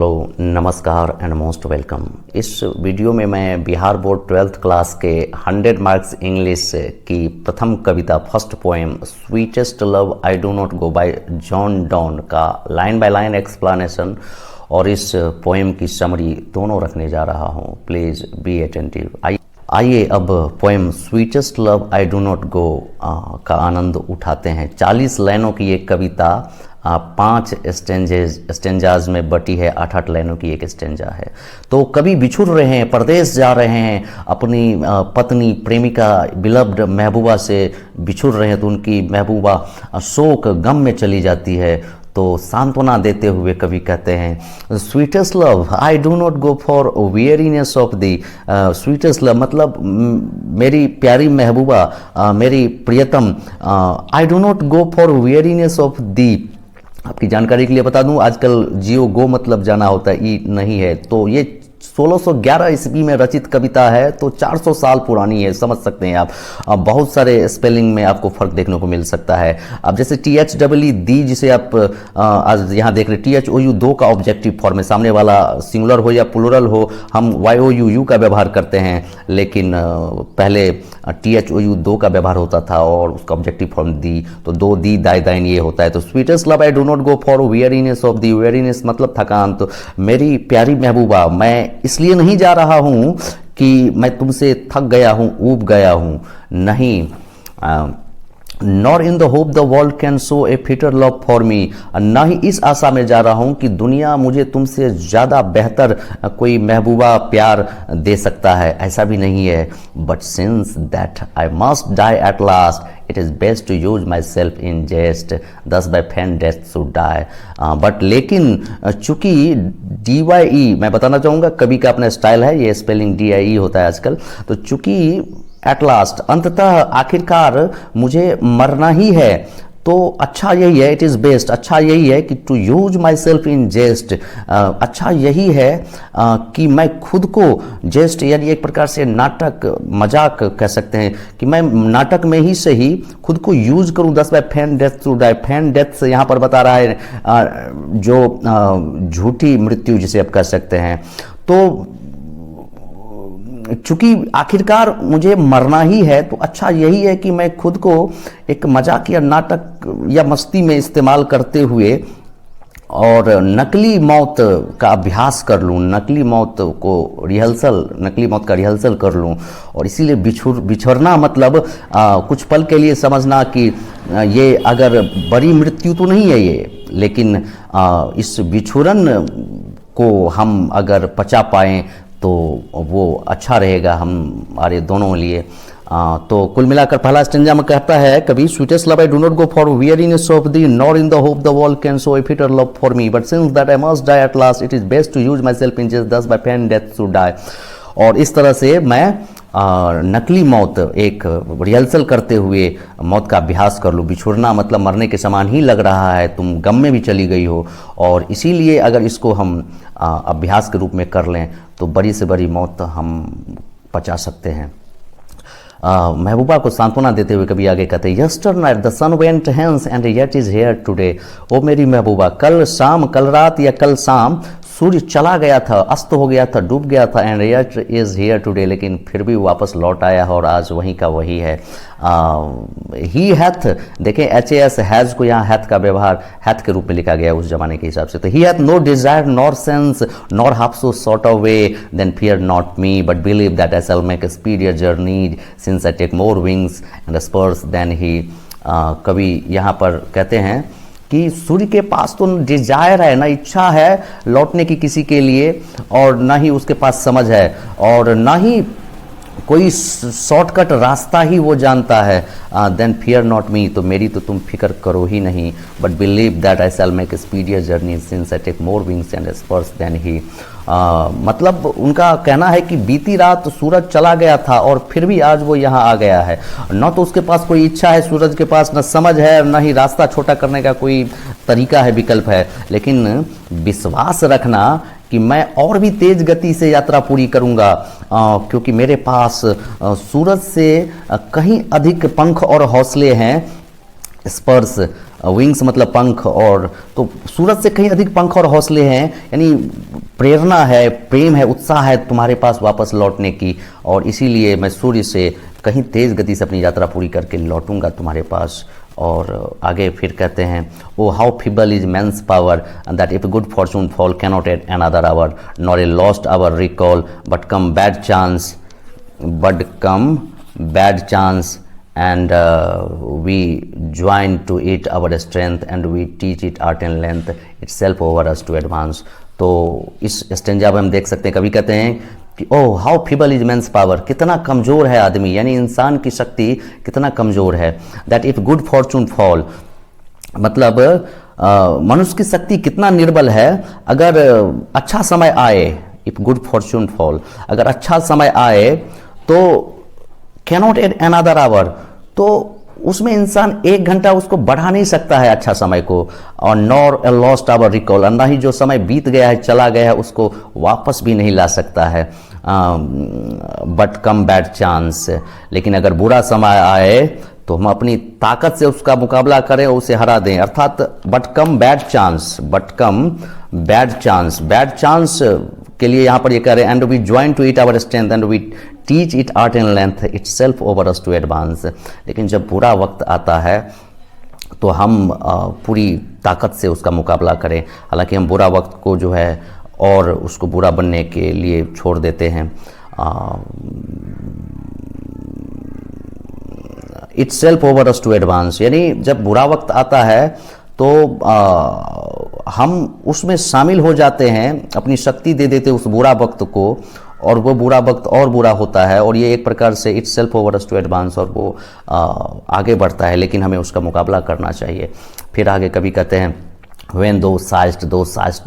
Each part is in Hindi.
हेलो, नमस्कार एंड मोस्ट वेलकम। इस वीडियो में मैं बिहार बोर्ड 12th क्लास के 100 मार्क्स इंग्लिश की प्रथम कविता first poem sweetest love I do not go by John Donne का लाइन बाय लाइन एक्सप्लेनेशन और इस पोएम की समरी दोनों रखने जा रहा हूँ। Please be attentive. आइए अब poem sweetest love I do not गो का आनंद उठाते हैं। 40 लाइनों की एक कविता 5 स्टेंजाज में बटी है। 8 लाइनों की एक स्टेंजा है। तो कभी बिछुड़ रहे हैं, परदेश जा रहे हैं, अपनी पत्नी प्रेमिका बिलव्ड महबूबा से बिछुड़ रहे हैं तो उनकी महबूबा शोक गम में चली जाती है। तो सांत्वना देते हुए कवि कहते हैं sweetest love I do not go for weariness of thee. Sweetest love मतलब मेरी प्यारी महबूबा, मेरी प्रियतम, I do not go for weariness of thee. आपकी जानकारी के लिए बता दूं, आजकल जियो गो मतलब जाना होता है, ई नहीं है। तो ये 1611 ईस्वी में रचित कविता है, तो 400 साल पुरानी है। समझ सकते हैं आप। बहुत सारे स्पेलिंग में आपको फर्क देखने को मिल सकता है। अब जैसे THEE दी, जिसे आप आज यहाँ देख रहे THOU दो का ऑब्जेक्टिव फॉर्म है। सामने वाला सिंगुलर हो या प्लूरल हो, हम YOUU का व्यवहार करते हैं, लेकिन पहले THOU दो का व्यवहार होता था और उसका ऑब्जेक्टिव फॉर्म दी, तो दो दी दाई दाइन ये होता है। तो sweetest love I do not go for weariness of thee. Weariness मतलब थकान। तो मेरी प्यारी महबूबा, मैं इसलिए नहीं जा रहा हूं कि मैं तुमसे थक गया हूं, ऊब गया हूं, नहीं। Nor in the hope the world can show a fitter love for मी। ना ही इस आशा में जा रहा हूं कि दुनिया मुझे तुमसे ज़्यादा बेहतर कोई महबूबा प्यार दे सकता है, ऐसा भी नहीं है। But since that I must die at last it is best to use myself in jest thus by feigned death should die. But लेकिन चूंकि DYE मैं बताना चाहूँगा, कवि का अपना स्टाइल है, ये स्पेलिंग DIE होता है आजकल। तो चूंकि एट लास्ट अंततः आखिरकार मुझे मरना ही है, तो अच्छा यही है, इट इज़ बेस्ट, अच्छा यही है कि to use myself in jest. अच्छा यही है कि मैं खुद को जेस्ट यानी एक प्रकार से नाटक, मजाक कह सकते हैं, कि मैं नाटक में ही सही खुद को यूज करूं। 10 by fan death to die. Fan death से यहाँ पर बता रहा है जो झूठी मृत्यु जिसे आप कह सकते हैं। तो चूंकि आखिरकार मुझे मरना ही है, तो अच्छा यही है कि मैं खुद को एक मजाक या नाटक या मस्ती में इस्तेमाल करते हुए और नकली मौत का अभ्यास कर लूँ, नकली मौत का रिहर्सल कर लूँ। और इसीलिए बिछड़ना मतलब कुछ पल के लिए समझना कि ये अगर बड़ी मृत्यु तो नहीं है ये, लेकिन इस बिछुड़न को हम अगर पचा पाएँ तो वो अच्छा रहेगा हमारे दोनों लिए। तो कुल मिलाकर पहला स्टेंजा में कहता है कभी sweetest love I do not go for weariness of thee, nor in the hope the world can show a fitter love for me, but since that I must die at last it is best to use myself in jest thus by fan death should die. और इस तरह से मैं नकली मौत एक रिहर्सल करते हुए मौत का अभ्यास कर लूँ। बिछुड़ना मतलब मरने के समान ही लग रहा है, तुम गम में भी चली गई हो, और इसीलिए अगर इसको हम अभ्यास के रूप में कर लें तो बड़ी से बड़ी मौत हम पचा सकते हैं। महबूबा को सांत्वना देते हुए कभी आगे कहते हैं yesternight the sun went hence and yet is here today. ओ मेरी महबूबा, कल शाम, कल रात या कल शाम सूर्य चला गया था, अस्त हो गया था, डूब गया था, and yet is here today, लेकिन फिर भी वापस लौट आया है और आज वहीं का वही है। ही हैथ, देखें HAS हैज़ को यहाँ हैथ का व्यवहार हैथ के रूप में लिखा गया उस जमाने के हिसाब से। तो he hath no desire nor sense nor half so short of way then fear not me but believe that I shall make a speedier journey since I take more wings and spurs than he. कवि यहाँ पर कहते हैं कि सूर्य के पास तो डिजायर है, ना इच्छा है लौटने की किसी के लिए, और ना ही उसके पास समझ है, और ना ही कोई शॉर्टकट रास्ता ही वो जानता है। देन फियर नॉट मी, तो मेरी तो तुम फिक्र करो ही नहीं, but believe that I shall make a speedier journey since I take more wings and spurs than he. मतलब उनका कहना है कि बीती रात सूरज चला गया था और फिर भी आज वो यहाँ आ गया है। न तो उसके पास कोई इच्छा है सूरज के पास, न समझ है, न ही रास्ता छोटा करने का कोई तरीका है, विकल्प है, लेकिन विश्वास रखना कि मैं और भी तेज गति से यात्रा पूरी करूंगा, क्योंकि मेरे पास सूरज से कहीं अधिक पंख और हौसले हैं। स्पर्स, विंग्स मतलब पंख, और तो सूरज से कहीं अधिक पंख और हौसले हैं, यानी प्रेरणा है, प्रेम है, उत्साह है तुम्हारे पास वापस लौटने की, और इसीलिए मैं सूर्य से कहीं तेज़ गति से अपनी यात्रा पूरी करके लौटूंगा तुम्हारे पास। और आगे फिर कहते हैं, O how feeble is man's power that if good fortune fall cannot add another hour nor a lost hour recall but come bad chance and we join to it our strength and we teach it art and length itself over us to advance। तो इस स्टेंजा में हम देख सकते हैं, कभी कहते हैं कि oh how feeble is man's power, कितना कमज़ोर है आदमी, यानी इंसान की शक्ति कितना कमज़ोर है। That if good fortune fall, मतलब मनुष्य की शक्ति कितना निर्बल है, अगर अच्छा समय आए, इफ़ गुड फॉर्चून फॉल, अगर अच्छा समय आए तो कैनॉट एट अनदर आवर, तो उसमें इंसान 1 घंटा उसको बढ़ा नहीं सकता है अच्छा समय को, और nor a lost hour recall, ना ही जो समय बीत गया है, चला गया है, उसको वापस भी नहीं ला सकता है। बट कम बैड चांस, लेकिन अगर बुरा समय आए तो हम अपनी ताकत से उसका मुकाबला करें और उसे हरा दें, अर्थात बैड चांस के लिए यहाँ पर ये कह रहे हैं, and we join to it our strength and we teach it art and length itself over us to advance. लेकिन जब बुरा वक्त आता है तो हम पूरी ताकत से उसका मुकाबला करें, हालांकि हम बुरा वक्त को जो है और उसको बुरा बनने के लिए छोड़ देते हैं। Itself over us to advance, यानी जब बुरा वक्त आता है तो हम उसमें शामिल हो जाते हैं, अपनी शक्ति दे देते उस बुरा वक्त को, और वो बुरा वक्त और बुरा होता है, और ये एक प्रकार से itself over us to advance, और वो आगे बढ़ता है, लेकिन हमें उसका मुकाबला करना चाहिए। फिर आगे कभी कहते हैं, when thou sighst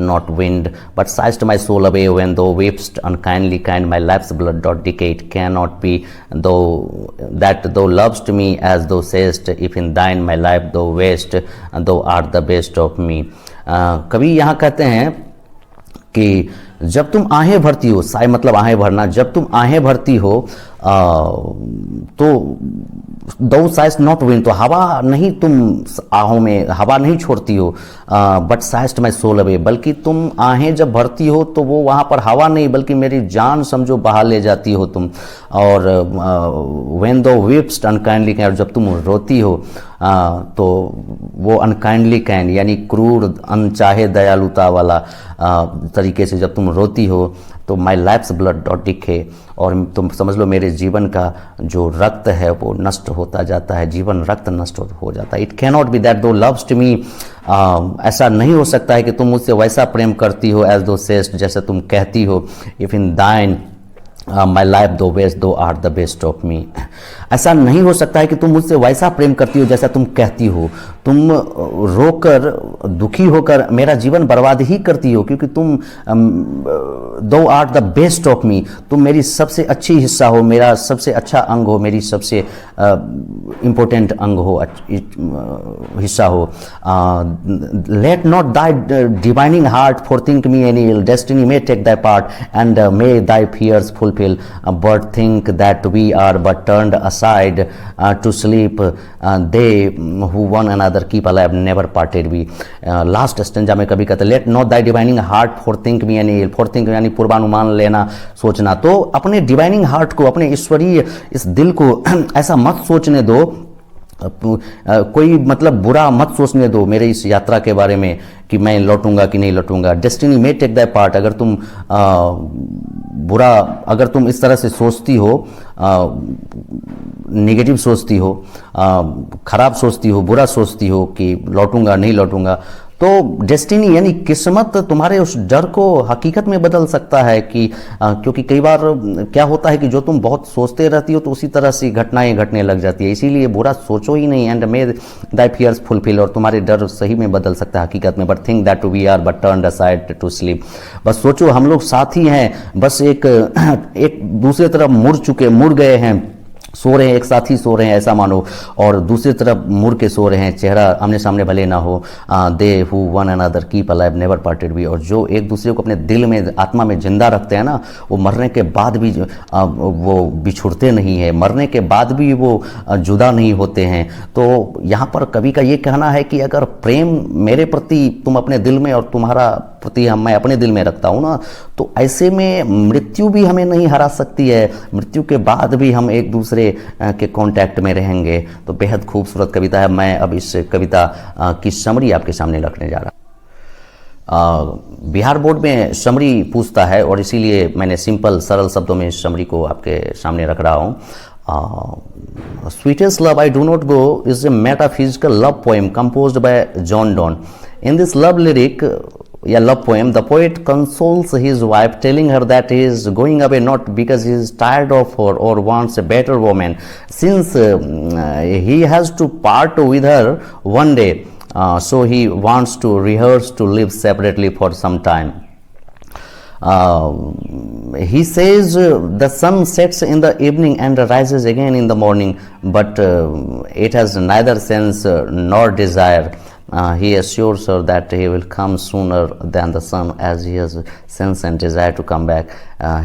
not wind, but sighst my soul away, when thou wepst unkindly kind, my life's blood dot decay, it cannot be that thou lovest me as thou sayest, if in thine my life thou waste, thou art the best of me। कभी यहाँ कहते हैं कि जब तुम आहें भरती हो, साय मतलब आहें भरना, जब तुम आहें भरती हो तो दो साइस्ट नॉट विन, तो हवा नहीं, तुम आहों में हवा नहीं छोड़ती हो, बट साइस्ट माई सोल अवे, बल्कि तुम आहें जब भरती हो तो वो वहाँ पर हवा नहीं बल्कि मेरी जान समझो बहा ले जाती हो तुम। और व्हेन दो विप्स्ट अनकाइंडली कैन, जब तुम रोती हो तो वो अनकाइंडली कैन यानी क्रूर अनचाहे दयालुता वाला तरीके से जब तुम रोती हो तो माई लाइफ्स ब्लड डॉट डिके, और तुम समझ लो मेरे जीवन का जो रक्त है वो नष्ट होता जाता है, जीवन रक्त नष्ट हो जाता है। इट कैनॉट बी दैट दो लव्स टू मी, ऐसा नहीं हो सकता है कि तुम मुझसे वैसा प्रेम करती हो एज दो सेस्ट, जैसे तुम कहती हो, if in thine my life thou best thou are the best of me. ऐसा नहीं हो सकता है कि तुम मुझसे वैसा प्रेम करती हो जैसा तुम कहती हो, तुम रोकर दुखी होकर मेरा जीवन बर्बाद ही करती हो, क्योंकि तुम thou are the best of me, तुम मेरी सबसे अच्छी हिस्सा हो, मेरा सबसे अच्छा अंग हो, मेरी सबसे इम्पोर्टेंट अंग हो, हिस्सा हो। Let not thy divining heart forethink me any ill, destiny may take thy part and may thy fears fulfil, but think that we are but turned aside to sleep, they who one another keep alive never parted we। Last stanza में कभी कहते let not thy divining heart forethink me any ill, forethink यानी पूर्वानुमान लेना, सोचना, तो अपने डिवाइनिंग हार्ट को, अपने ईश्वरीय इस दिल को ऐसा मत सोचने दो, कोई मतलब बुरा मत सोचने दो मेरे इस यात्रा के बारे में कि मैं लौटूंगा कि नहीं लौटूंगा। Destiny may take that part, अगर तुम बुरा, अगर तुम इस तरह से सोचती हो, नेगेटिव सोचती हो, खराब सोचती हो, बुरा सोचती हो कि लौटूंगा नहीं लौटूंगा, तो डेस्टिनी यानी किस्मत तुम्हारे उस डर को हकीकत में बदल सकता है कि क्योंकि कई बार क्या होता है कि जो तुम बहुत सोचते रहती हो तो उसी तरह से घटनाएं घटने लग जाती है, इसीलिए बुरा सोचो ही नहीं, and may thy fears fulfil, और तुम्हारे डर सही में बदल सकता है हकीकत में। But think that we are but turned aside to sleep, बस सोचो हम लोग साथी हैं, बस एक दूसरे तरफ मुड़ गए हैं, सो रहे हैं, एक साथ ही सो रहे हैं ऐसा मानो, और दूसरी तरफ मुड़ के सो रहे हैं, चेहरा आमने सामने भले ना हो। They who one another keep alive never parted be, और जो एक दूसरे को अपने दिल में, आत्मा में जिंदा रखते हैं ना, वो मरने के बाद भी वो बिछुड़ते नहीं है, मरने के बाद भी वो जुदा नहीं होते हैं। तो यहाँ पर कवि का ये कहना है कि अगर प्रेम मेरे प्रति तुम अपने दिल में और तुम्हारा प्रति मैं अपने दिल में रखता हूँ ना, तो ऐसे में मृत्यु भी हमें नहीं हरा सकती है, मृत्यु के बाद भी हम एक दूसरे के कांटेक्ट में रहेंगे। तो बेहद खूबसूरत कविता है। मैं अब इस कविता की समरी आपके सामने रखने जा रहा। बिहार बोर्ड में समरी पूछता है और इसीलिए मैंने सिंपल सरल शब्दों में इस समरी को आपके सामने रख रहा हूँ। Sweetest Love I Do Not Go is a metaphysical love poem composed by John Donne. In this love lyric, love poem, the poet consoles his wife, telling her that he is going away not because he is tired of her or wants a better woman, since he has to part with her one day, so he wants to rehearse to live separately for some time. He says the sun sets in the evening and rises again in the morning, but it has neither sense nor desire. He assures her that he will come sooner than the sun, as he has sense and desire to come back.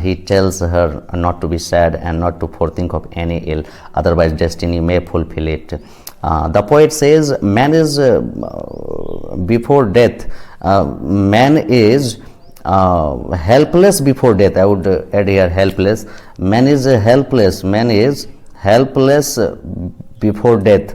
He tells her not to be sad and not to forethink of any ill, otherwise destiny may fulfill it. The poet says man is before death, man is helpless before death. I would add here helpless. Man is helpless. Man is helpless before death.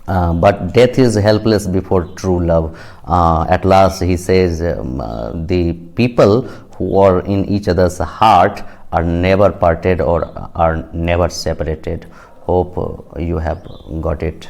But death is helpless before true love. At last, he says, the people who are in each other's heart are never parted or are never separated. Hope you have got it.